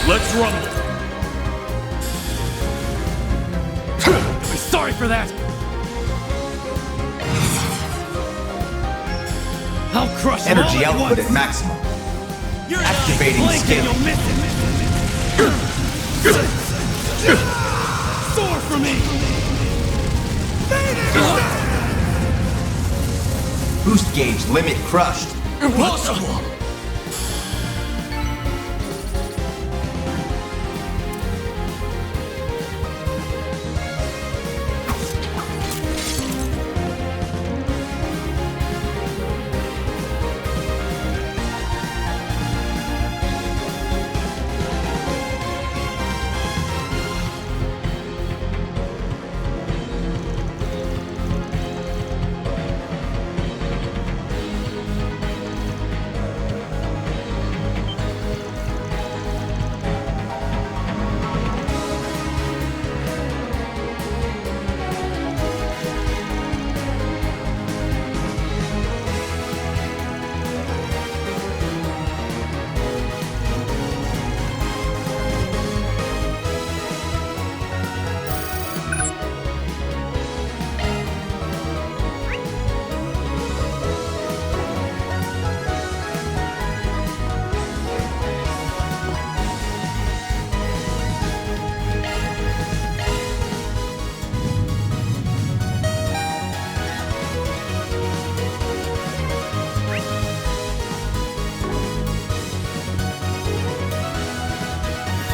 Let's rumble. You'll be sorry for that. I'll crush Energy all at output once. at maximum. You're Activating blink and skill. you'll miss it. Soar for me. Boost gauge limit crushed. Impossible.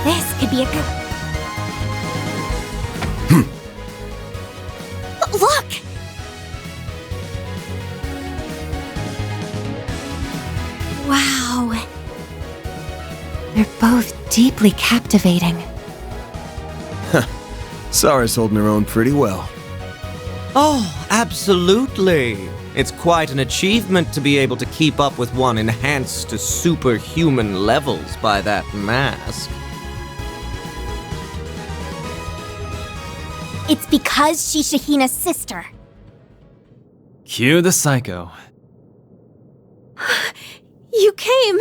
This could be a good... Look! Wow. They're both deeply captivating. Sara's holding her own pretty well. Oh, absolutely. It's quite an achievement to be able to keep up with one enhanced to superhuman levels by that mask. It's because she's Shahina's sister. Cue the psycho. You came!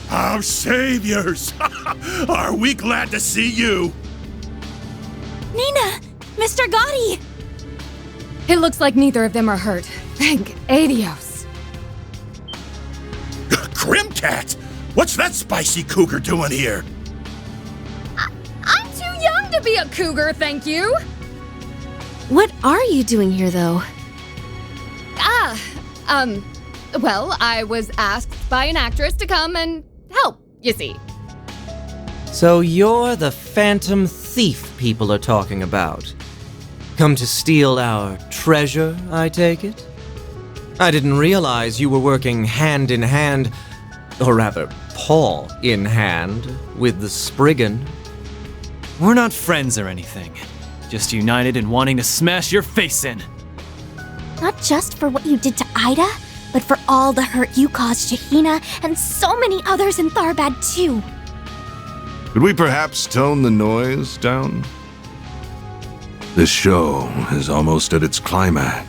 Our saviors! Are we glad to see you? Nina! Mr. Gotti! It looks like neither of them are hurt. Thank Adios. Grimcat! What's that spicy cougar doing here? I'm too young to be a cougar, thank you. What are you doing here, though? Well, I was asked by an actress to come and help, you see. So you're the phantom thief people are talking about. Come to steal our treasure, I take it? I didn't realize you were working hand in hand, or rather, paw in hand, with the Spriggan. We're not friends or anything. Just united in wanting to smash your face in. Not just for what you did to Ida, but for all the hurt you caused Shahina and so many others in Tharbad too. Could we perhaps tone the noise down? This show is almost at its climax.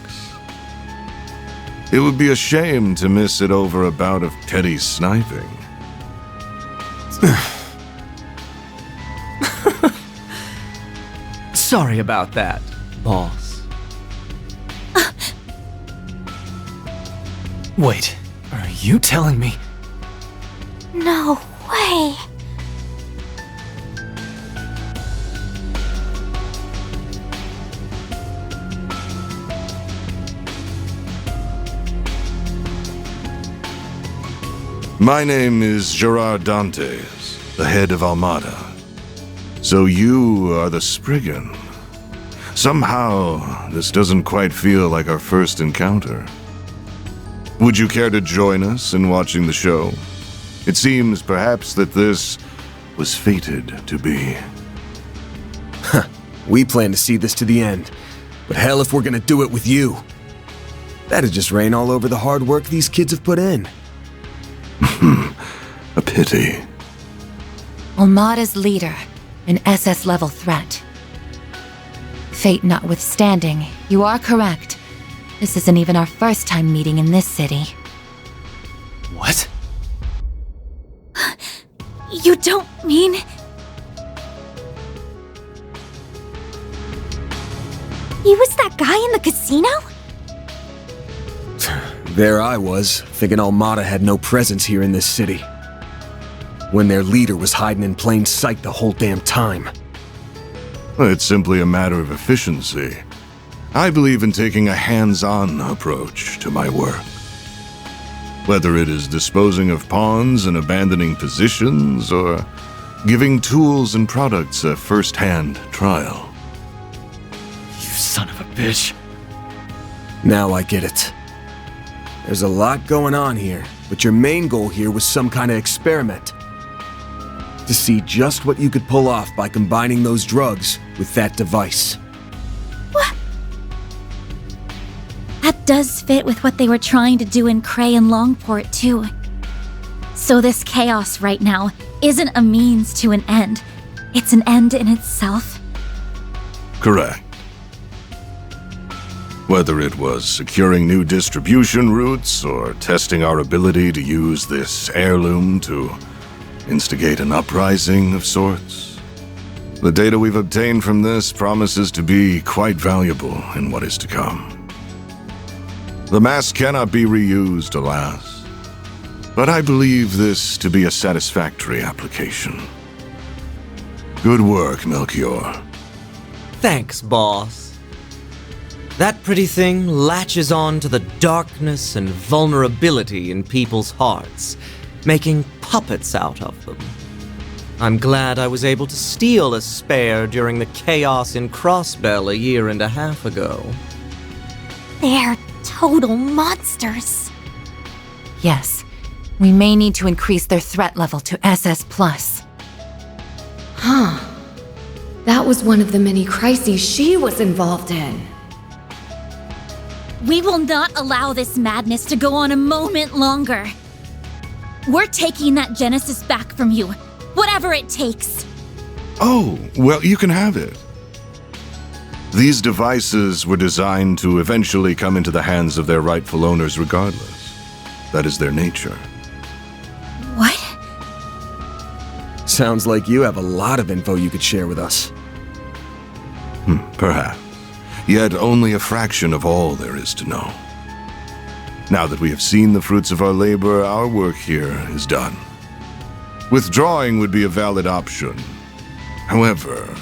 It would be a shame to miss it over a bout of Teddy's sniping. Sorry about that, boss. Wait, are you telling me? No way. My name is Gerard Dantes, the head of Armada. So you are the Spriggan. Somehow, this doesn't quite feel like our first encounter. Would you care to join us in watching the show? It seems perhaps that this was fated to be. We plan to see this to the end. But hell if we're gonna do it with you. That'd just rain all over the hard work these kids have put in. A pity. Armada's leader, an SS-level threat. Fate notwithstanding, you are correct. This isn't even our first time meeting in this city. What? You don't mean... He was that guy in the casino? There I was, thinking Almada had no presence here in this city. When their leader was hiding in plain sight the whole damn time. It's simply a matter of efficiency. I believe in taking a hands-on approach to my work. Whether it is disposing of pawns and abandoning positions, or giving tools and products a first-hand trial. You son of a bitch. Now I get it. There's a lot going on here, but your main goal here was some kind of experiment. To see just what you could pull off by combining those drugs with that device. What? That does fit with what they were trying to do in Cray and Longport, too. So this chaos right now isn't a means to an end. It's an end in itself. Correct. Whether it was securing new distribution routes or testing our ability to use this heirloom to instigate an uprising of sorts, the data we've obtained from this promises to be quite valuable in what is to come. The mask cannot be reused, alas, but I believe this to be a satisfactory application. Good work, Melchior. Thanks, boss. That pretty thing latches on to the darkness and vulnerability in people's hearts, making puppets out of them. I'm glad I was able to steal a spare during the chaos in Crossbell a year and a half ago. They're total monsters. Yes, we may need to increase their threat level to SS+. Huh. That was one of the many crises she was involved in. We will not allow this madness to go on a moment longer. We're taking that Genesis back from you, whatever it takes. Oh, well, you can have it. These devices were designed to eventually come into the hands of their rightful owners regardless. That is their nature. What? Sounds like you have a lot of info you could share with us. Perhaps. Yet only a fraction of all there is to know. Now that we have seen the fruits of our labor, our work here is done. Withdrawing would be a valid option. However...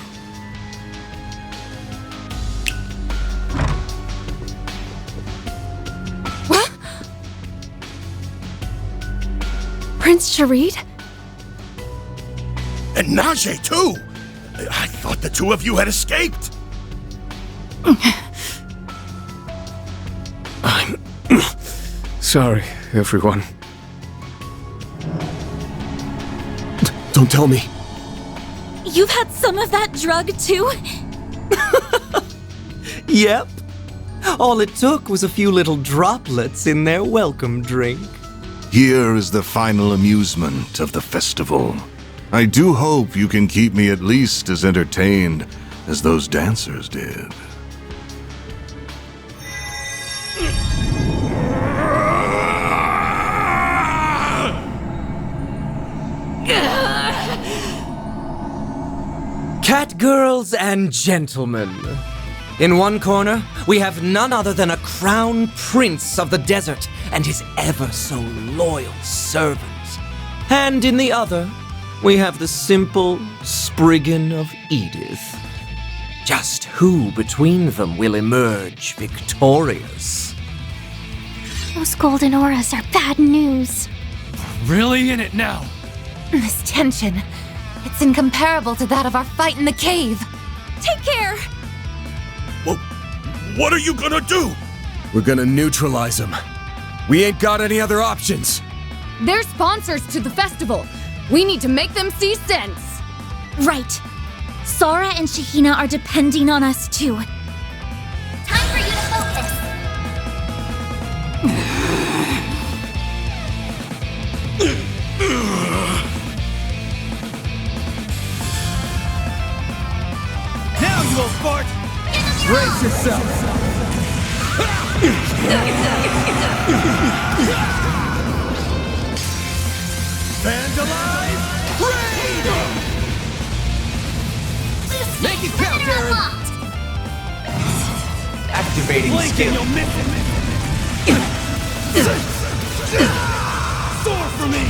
What? Prince Sharid? And Najee, too! I thought the two of you had escaped! I'm sorry, everyone. Don't tell me. You've had some of that drug too? Yep. All it took was a few little droplets in their welcome drink. Here is the final amusement of the festival. I do hope you can keep me at least as entertained as those dancers did. Catgirls and gentlemen. In one corner, we have none other than a crown prince of the desert and his ever so loyal servant. And in the other, we have the simple Spriggan of Edith. Just who between them will emerge victorious? Those golden auras are bad news. Really in it now. This tension, it's incomparable to that of our fight in the cave. Take care! Well, what are you gonna do? We're gonna neutralize them. We ain't got any other options. They're sponsors to the festival. We need to make them see sense. Right. Sora and Shahina are depending on us too. Time for you to focus. Now you will fart! Brace yourself! Vandalize! Ray! activating Blink skill. and you'll miss it! Soar for me!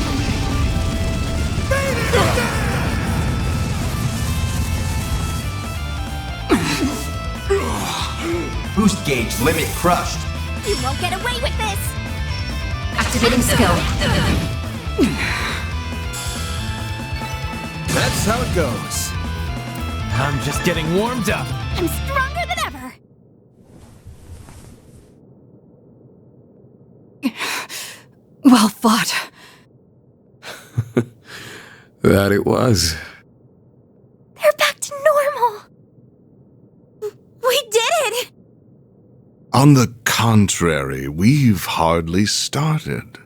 Boost gauge limit crushed. You won't get away with this! Activating skill. That's how it goes. I'm just getting warmed up. I'm stronger than ever! Well fought. That it was. They're back to normal! We did it! On the contrary, we've hardly started.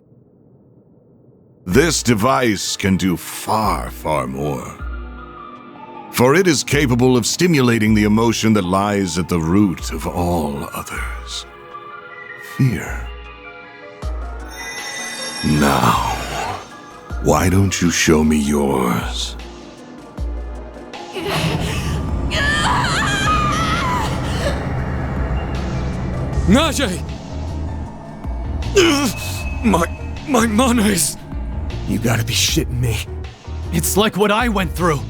This device can do far, far more. For it is capable of stimulating the emotion that lies at the root of all others. Fear. Now, why don't you show me yours? Najee! My manners! You gotta be shitting me. It's like what I went through.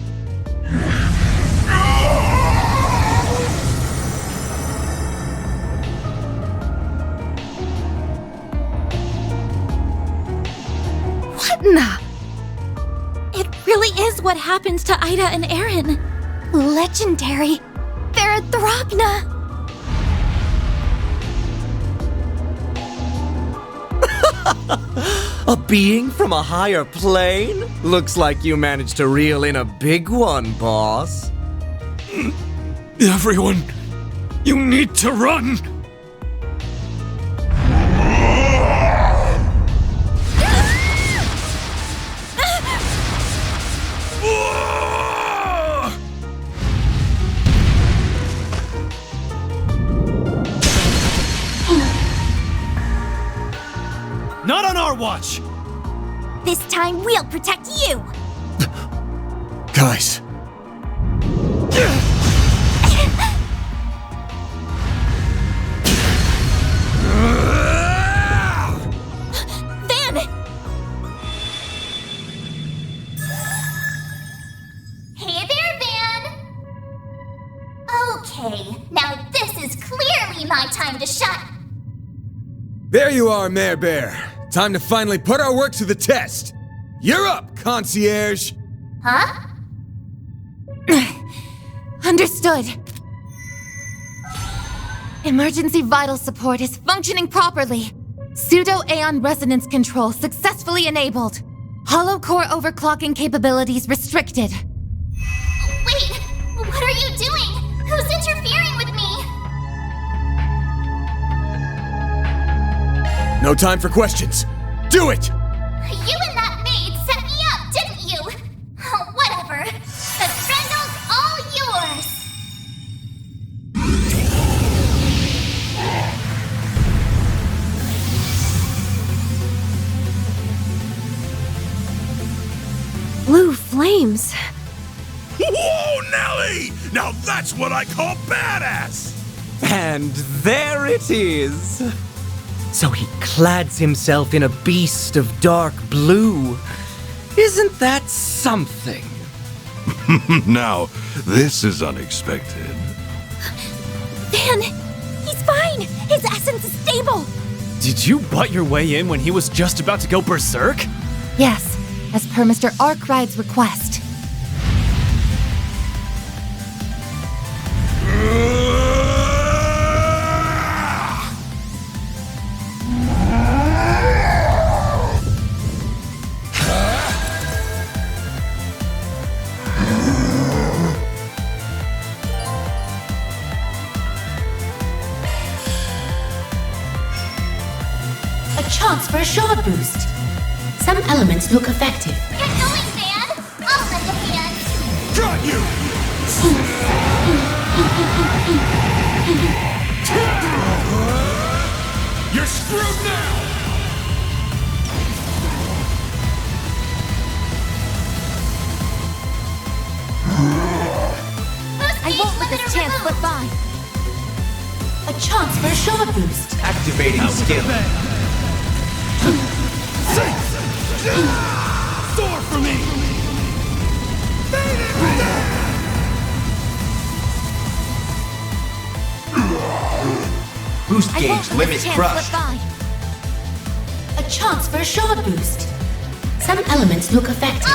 What in the? It really is what happens to Ida and Eren. Legendary. They're Throbna. A being from a higher plane? Looks like you managed to reel in a big one, boss. Everyone, you need to run! Not on our watch! This time we'll protect you! Guys, Van! Hey there, Van! Okay, now this is clearly my time to shine. there you are, Mare Bear. Time to finally put our work to the test. You're up, concierge. Huh? Understood. Emergency vital support is functioning properly. Pseudo-Aeon resonance control successfully enabled. Hollow core overclocking capabilities restricted. Wait, what are you doing? Who's interfering with me? No time for questions. Do it! You and that maid set me up, didn't you? Whatever. The Threndel's all yours. Blue flames. Whoa, Nelly! Now that's what I call badass! And there it is. So he clads himself in a beast of dark blue. Isn't that something? Now, this is unexpected. Van, he's fine. His essence is stable. Did you butt your way in when he was just about to go berserk? Yes, as per Mr. Arkride's request. Chance for a shard boost. Some elements look effective. Get going, Van. I'll lend a hand. Got you! You're screwed now! I won't let this chance slip by. A chance for a shard boost. Activating skill. Soar for me! Boost I gauge won't let limit this chance crush. slip by. A chance for a shard boost. Some elements look effective.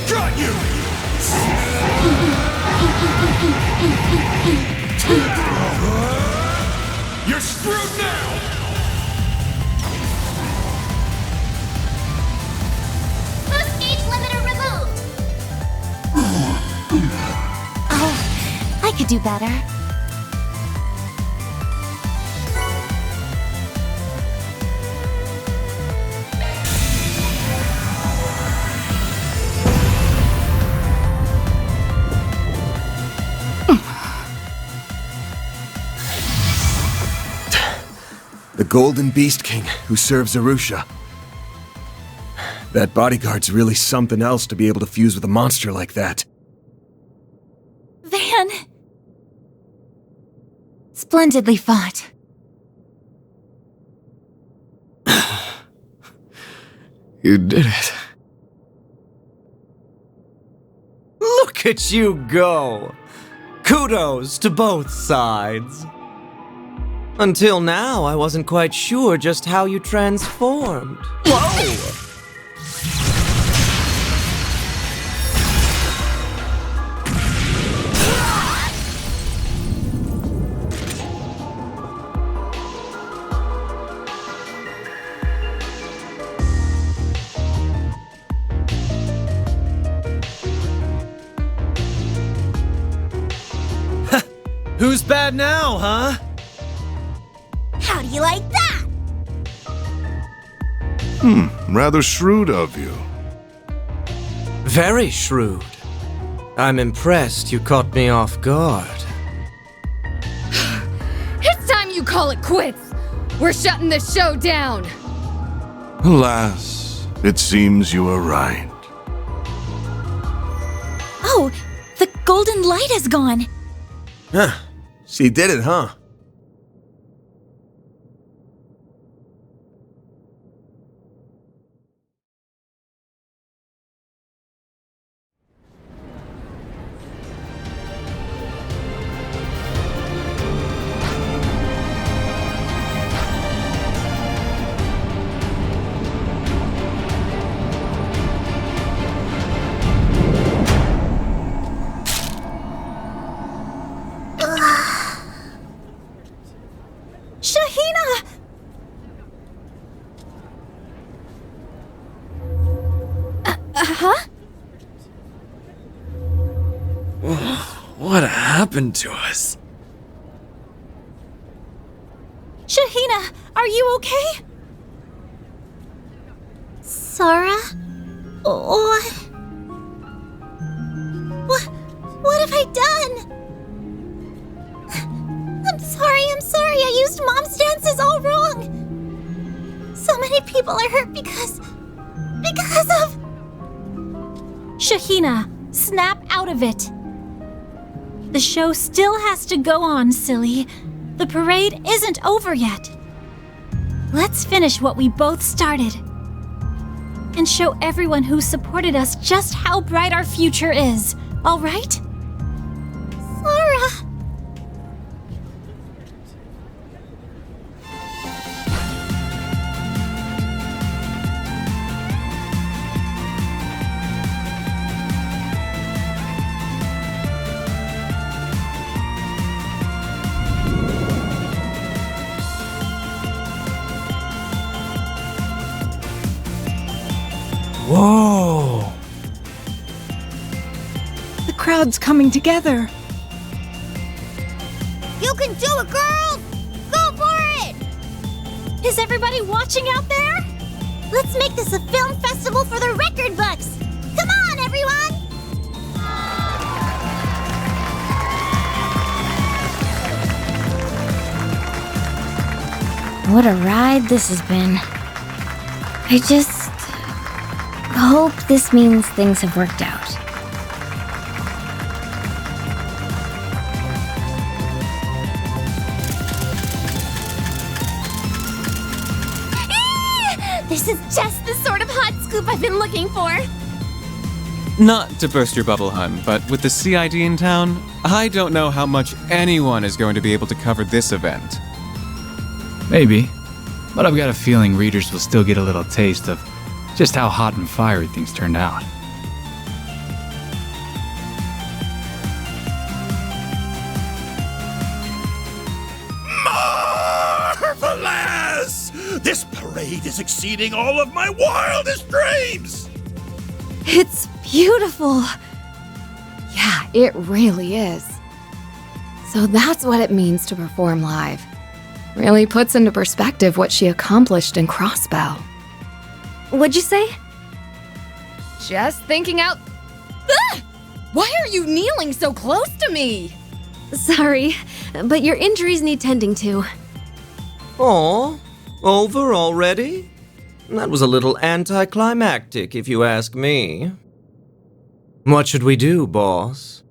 Got you! You're screwed now! Boost gauge limiter removed. Oh, I could do better. The Golden Beast King who serves Arusha. That bodyguard's really something else to be able to fuse with a monster like that. Van! Splendidly fought. You did it. Look at you go! Kudos to both sides. Until now, I wasn't quite sure just how you transformed. Whoa! Who's bad now, huh? How do you like that? Rather shrewd of you. Very shrewd. I'm impressed you caught me off guard. It's time you call it quits! We're shutting this show down! Alas, it seems you were right. Oh, the golden light is gone. Huh. She did it, huh? Shahina! Huh? What happened to us? Shahina, are you okay? Sarah? What have I done? I'm sorry, I used Mom's dances all wrong. So many people are hurt because of... Shahina, snap out of it. The show still has to go on, silly. The parade isn't over yet. Let's finish what we both started. And show everyone who supported us just how bright our future is, all right? Sarah! Whoa! The crowd's coming together. You can do it, girls! Go for it! Is everybody watching out there? Let's make this a film festival for the record books! Come on, everyone! What a ride this has been. I just hope this means things have worked out. This is just the sort of hot scoop I've been looking for. Not to burst your bubble, hun, but with the CID in town, I don't know how much anyone is going to be able to cover this event. Maybe, but I've got a feeling readers will still get a little taste of just how hot and fiery things turned out. Marvelous! This parade is exceeding all of my wildest dreams! It's beautiful. Yeah, it really is. So that's what it means to perform live. Really puts into perspective what she accomplished in Crossbow. What'd you say? Just thinking out... Ah! Why are you kneeling so close to me? Sorry, but your injuries need tending to. Aw, over already? That was a little anticlimactic, if you ask me. What should we do, boss?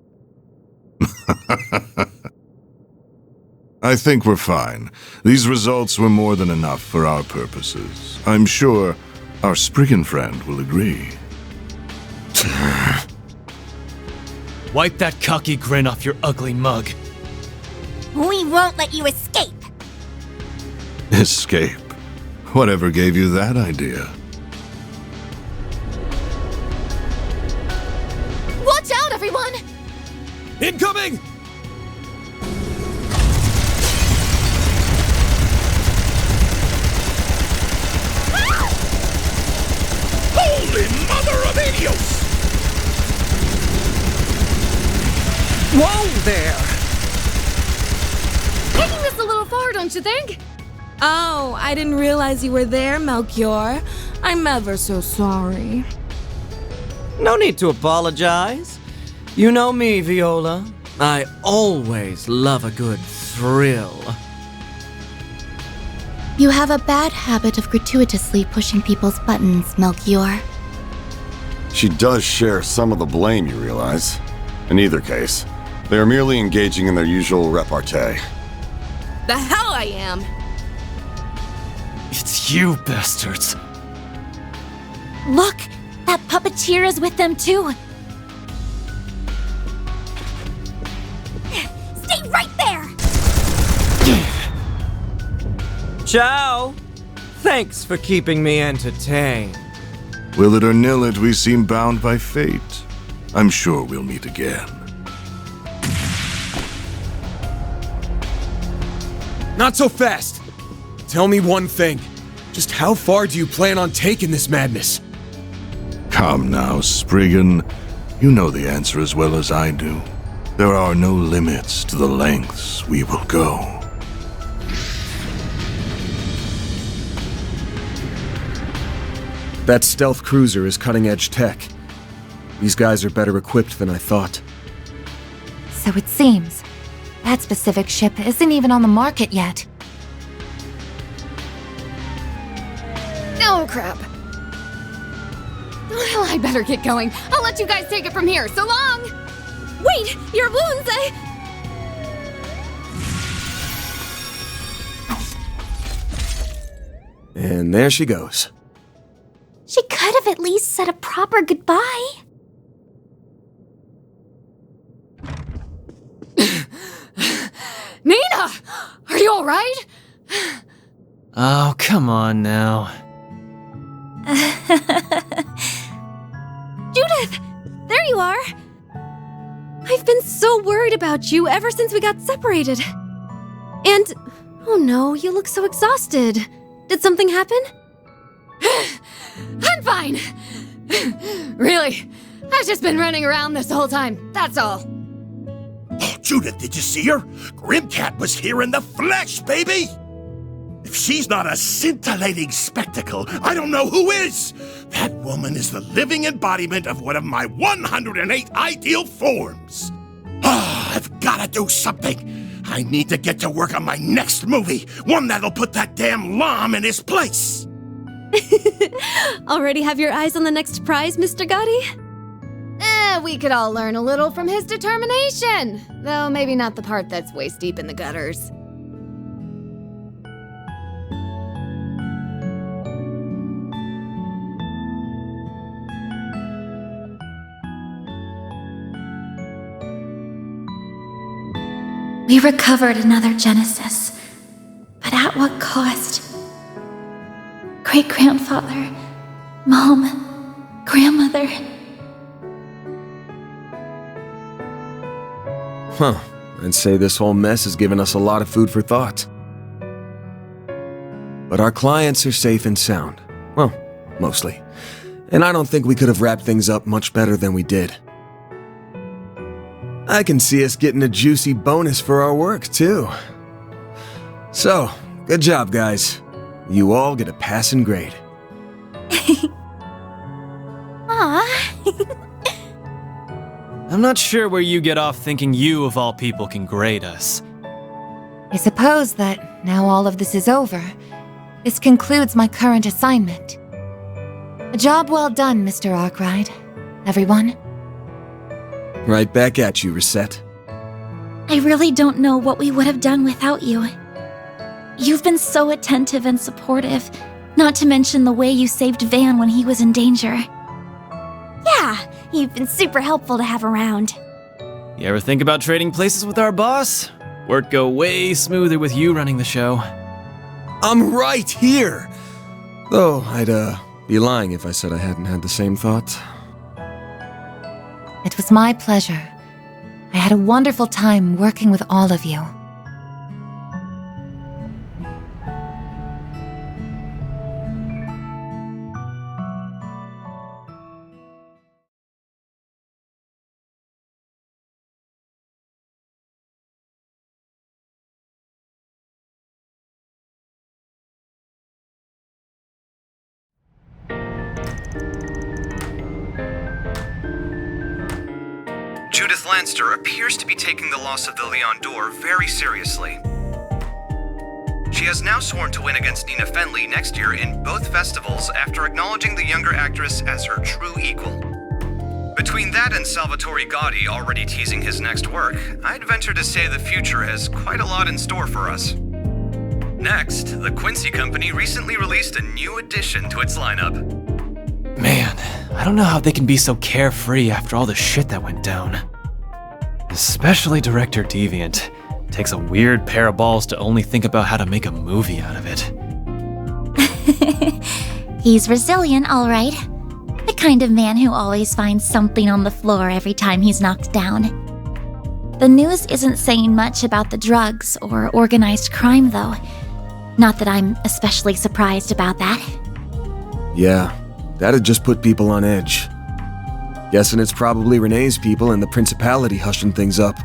I think we're fine. These results were more than enough for our purposes. I'm sure our Spriggan friend will agree. Wipe that cocky grin off your ugly mug. We won't let you escape. Escape? Whatever gave you that idea? Watch out, everyone! Incoming! Holy mother of Idios! Whoa there! Taking this a little far, don't you think? Oh, I didn't realize you were there, Melchior. I'm ever so sorry. No need to apologize. You know me, Viola. I always love a good thrill. You have a bad habit of gratuitously pushing people's buttons, Melchior. She does share some of the blame, you realize. In either case, they are merely engaging in their usual repartee. The hell I am! It's you, bastards. Look! That puppeteer is with them too! Stay right there! Ciao! Thanks for keeping me entertained. Will it or nill it, we seem bound by fate. I'm sure we'll meet again. Not so fast! Tell me one thing. Just how far do you plan on taking this madness? Come now, Spriggan. You know the answer as well as I do. There are no limits to the lengths we will go. That stealth cruiser is cutting-edge tech. These guys are better equipped than I thought. So it seems. That specific ship isn't even on the market yet. Oh, crap. Well, I better get going. I'll let you guys take it from here. So long! Wait! Your wounds, And there she goes. She could have at least said a proper goodbye. Nina! Are you alright? Oh, come on now. Judith! There you are! I've been so worried about you ever since we got separated. And, oh no, you look so exhausted. Did something happen? I'm fine! Really, I've just been running around this whole time, that's all. Oh, Judith, did you see her? Grimcat was here in the flesh, baby! If she's not a scintillating spectacle, I don't know who is! That woman is the living embodiment of one of my 108 ideal forms! Ah, I've gotta do something! I need to get to work on my next movie, one that'll put that damn Lom in his place! Already have your eyes on the next prize, Mr. Gotti? We could all learn a little from his determination. Though maybe not the part that's waist deep in the gutters. We recovered another Genesis, but at what cost? Great-grandfather, Mom, grandmother. Huh. I'd say this whole mess has given us a lot of food for thought. But our clients are safe and sound. Well, mostly. And I don't think we could have wrapped things up much better than we did. I can see us getting a juicy bonus for our work, too. So, good job, guys. You all get a passing grade. Aw. I'm not sure where you get off thinking you, of all people, can grade us. I suppose that now all of this is over, this concludes my current assignment. A job well done, Mr. Arkwright. Everyone. Right back at you, Reset. I really don't know what we would have done without you. You've been so attentive and supportive, not to mention the way you saved Van when he was in danger. Yeah, you've been super helpful to have around. You ever think about trading places with our boss? Work go way smoother with you running the show. I'm right here! Though, I'd, be lying if I said I hadn't had the same thought. It was my pleasure. I had a wonderful time working with all of you. Judith Lanster appears to be taking the loss of the Leon d'Or very seriously. She has now sworn to win against Nina Fenley next year in both festivals after acknowledging the younger actress as her true equal. Between that and Salvatore Gaudi already teasing his next work, I'd venture to say the future has quite a lot in store for us. Next, the Quincy Company recently released a new addition to its lineup. Man, I don't know how they can be so carefree after all the shit that went down. Especially Director Deviant. Takes a weird pair of balls to only think about how to make a movie out of it. He's resilient, all right. The kind of man who always finds something on the floor every time he's knocked down. The news isn't saying much about the drugs or organized crime, though. Not that I'm especially surprised about that. Yeah, that'd just put people on edge. Guessing it's probably Renee's people and the Principality hushing things up.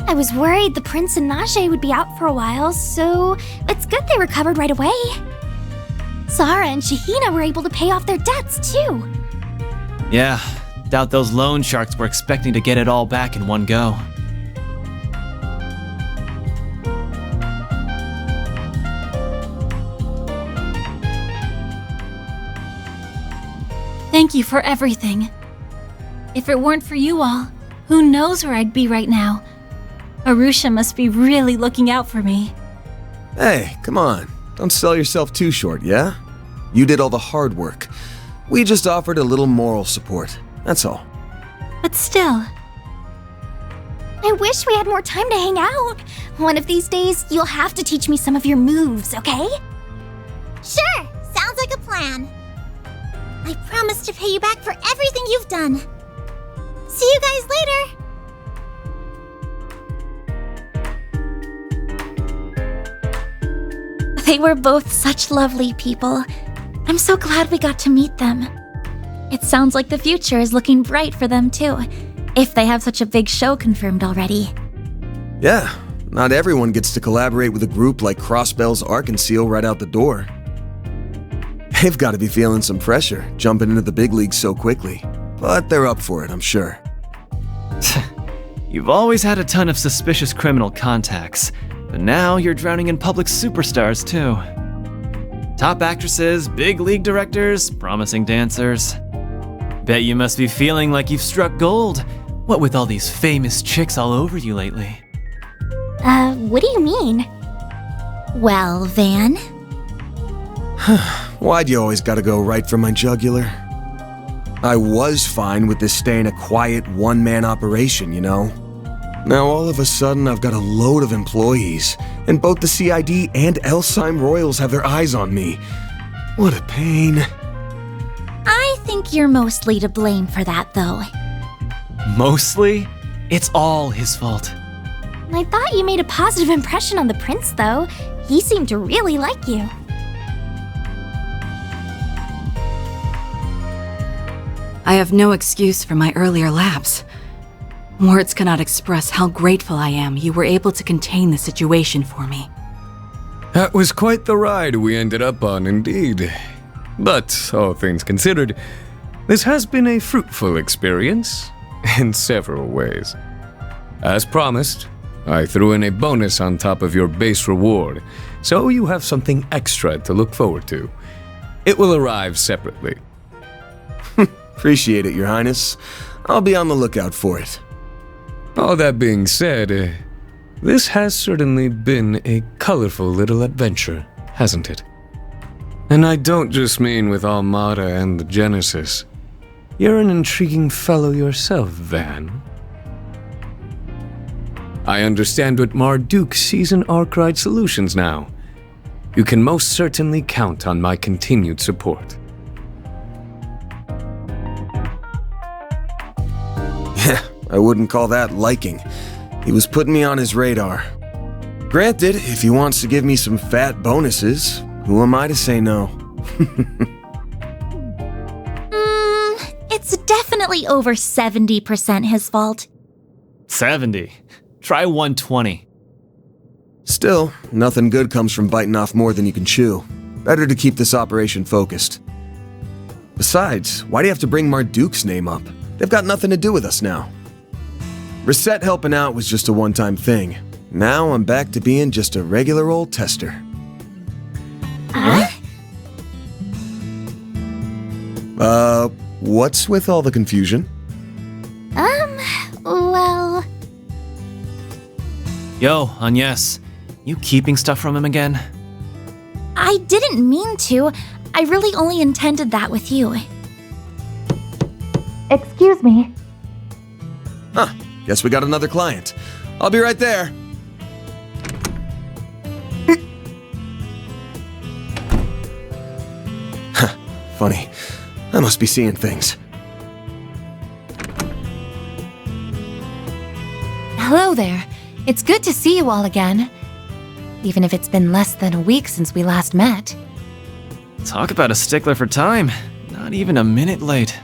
I was worried the Prince and Najee would be out for a while, so it's good they recovered right away. Zara and Shahina were able to pay off their debts, too. Yeah, doubt those loan sharks were expecting to get it all back in one go. Thank you for everything. If it weren't for you all, who knows where I'd be right now? Arusha must be really looking out for me. Hey, come on. Don't sell yourself too short, yeah? You did all the hard work. We just offered a little moral support. That's all. But still. I wish we had more time to hang out. One of these days, you'll have to teach me some of your moves, okay? Sure, sounds like a plan. I promise to pay you back for everything you've done. See you guys later! They were both such lovely people. I'm so glad we got to meet them. It sounds like the future is looking bright for them too, if they have such a big show confirmed already. Yeah, not everyone gets to collaborate with a group like Crossbell's Arkansas right out the door. They've got to be feeling some pressure, jumping into the big leagues so quickly. But they're up for it, I'm sure. You've always had a ton of suspicious criminal contacts, but now you're drowning in public superstars too. Top actresses, big league directors, promising dancers. Bet you must be feeling like you've struck gold. What with all these famous chicks all over you lately? What do you mean? Well, Van? Why'd you always gotta go right for my jugular? I was fine with this staying a quiet one-man operation, you know? Now all of a sudden I've got a load of employees, and both the CID and Elsheim Royals have their eyes on me. What a pain. I think you're mostly to blame for that, though. Mostly? It's all his fault. I thought you made a positive impression on the prince, though. He seemed to really like you. I have no excuse for my earlier lapse. Words cannot express how grateful I am you were able to contain the situation for me. That was quite the ride we ended up on, indeed. But, all things considered, this has been a fruitful experience in several ways. As promised, I threw in a bonus on top of your base reward, so you have something extra to look forward to. It will arrive separately. Appreciate it, Your Highness. I'll be on the lookout for it. All that being said, this has certainly been a colorful little adventure, hasn't it? And I don't just mean with Armada and the Genesis. You're an intriguing fellow yourself, Van. I understand what Marduk sees in Arkwright Solutions now. You can most certainly count on my continued support. I wouldn't call that liking. He was putting me on his radar. Granted, if he wants to give me some fat bonuses, who am I to say no? It's definitely over 70% his fault. 70. Try 120. Still, nothing good comes from biting off more than you can chew. Better to keep this operation focused. Besides, why do you have to bring Marduk's name up? They've got nothing to do with us now. Reset helping out was just a one-time thing. Now I'm back to being just a regular old tester. Huh? What's with all the confusion? Well... Yo, Agnes, you keeping stuff from him again? I didn't mean to. I really only intended that with you. Excuse me. Huh, guess we got another client. I'll be right there. Funny. I must be seeing things. Hello there. It's good to see you all again. Even if it's been less than a week since we last met. Talk about a stickler for time. Not even a minute late.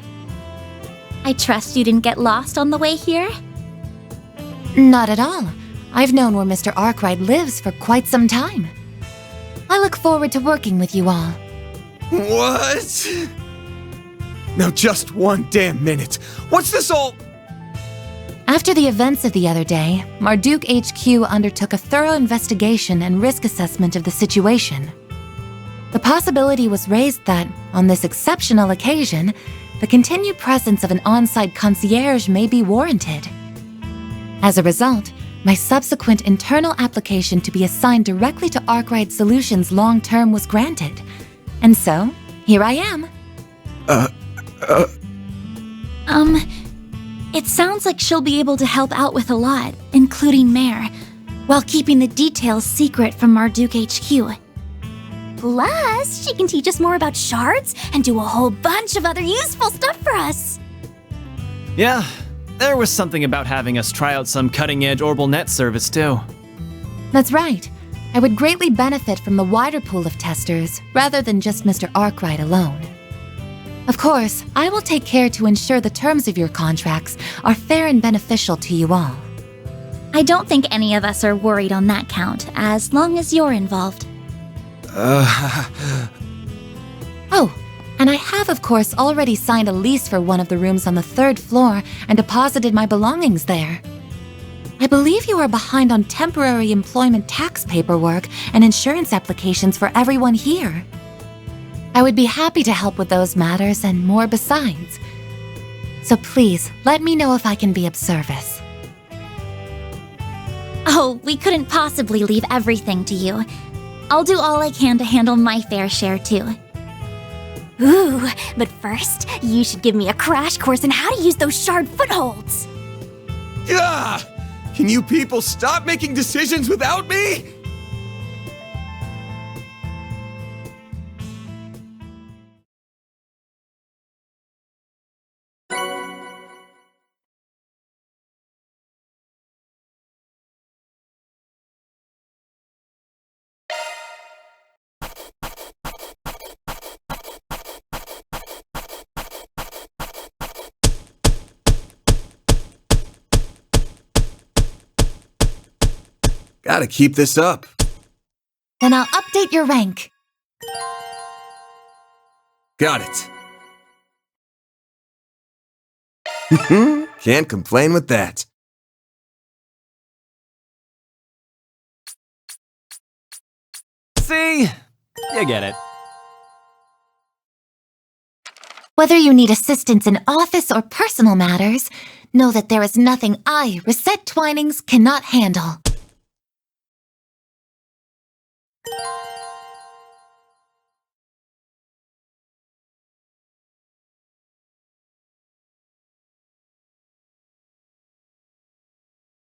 I trust you didn't get lost on the way here? Not at all. I've known where Mr. Arkwright lives for quite some time. I look forward to working with you all. What? Now just one damn minute. What's this all? After the events of the other day, Marduk HQ undertook a thorough investigation and risk assessment of the situation. The possibility was raised that, on this exceptional occasion, the continued presence of an on-site concierge may be warranted. As a result, my subsequent internal application to be assigned directly to Arkwright Solutions long-term was granted. And so, here I am. It sounds like she'll be able to help out with a lot, including Mare, while keeping the details secret from Marduk HQ. Plus, she can teach us more about shards and do a whole bunch of other useful stuff for us. Yeah, there was something about having us try out some cutting-edge orbital net service, too. That's right. I would greatly benefit from the wider pool of testers, rather than just Mr. Arkwright alone. Of course, I will take care to ensure the terms of your contracts are fair and beneficial to you all. I don't think any of us are worried on that count, as long as you're involved. Oh, and I have of course already signed a lease for one of the rooms on the 3rd floor and deposited my belongings there. I believe you are behind on temporary employment tax paperwork and insurance applications for everyone here. I would be happy to help with those matters and more besides. So please, let me know if I can be of service. Oh, we couldn't possibly leave everything to you. I'll do all I can to handle my fair share, too. Ooh, but first, you should give me a crash course on how to use those shard footholds. Yeah! Can you people stop making decisions without me? Gotta keep this up. Then I'll update your rank. Got it. Can't complain with that. See? You get it. Whether you need assistance in office or personal matters, know that there is nothing I, Reset Twinings, cannot handle.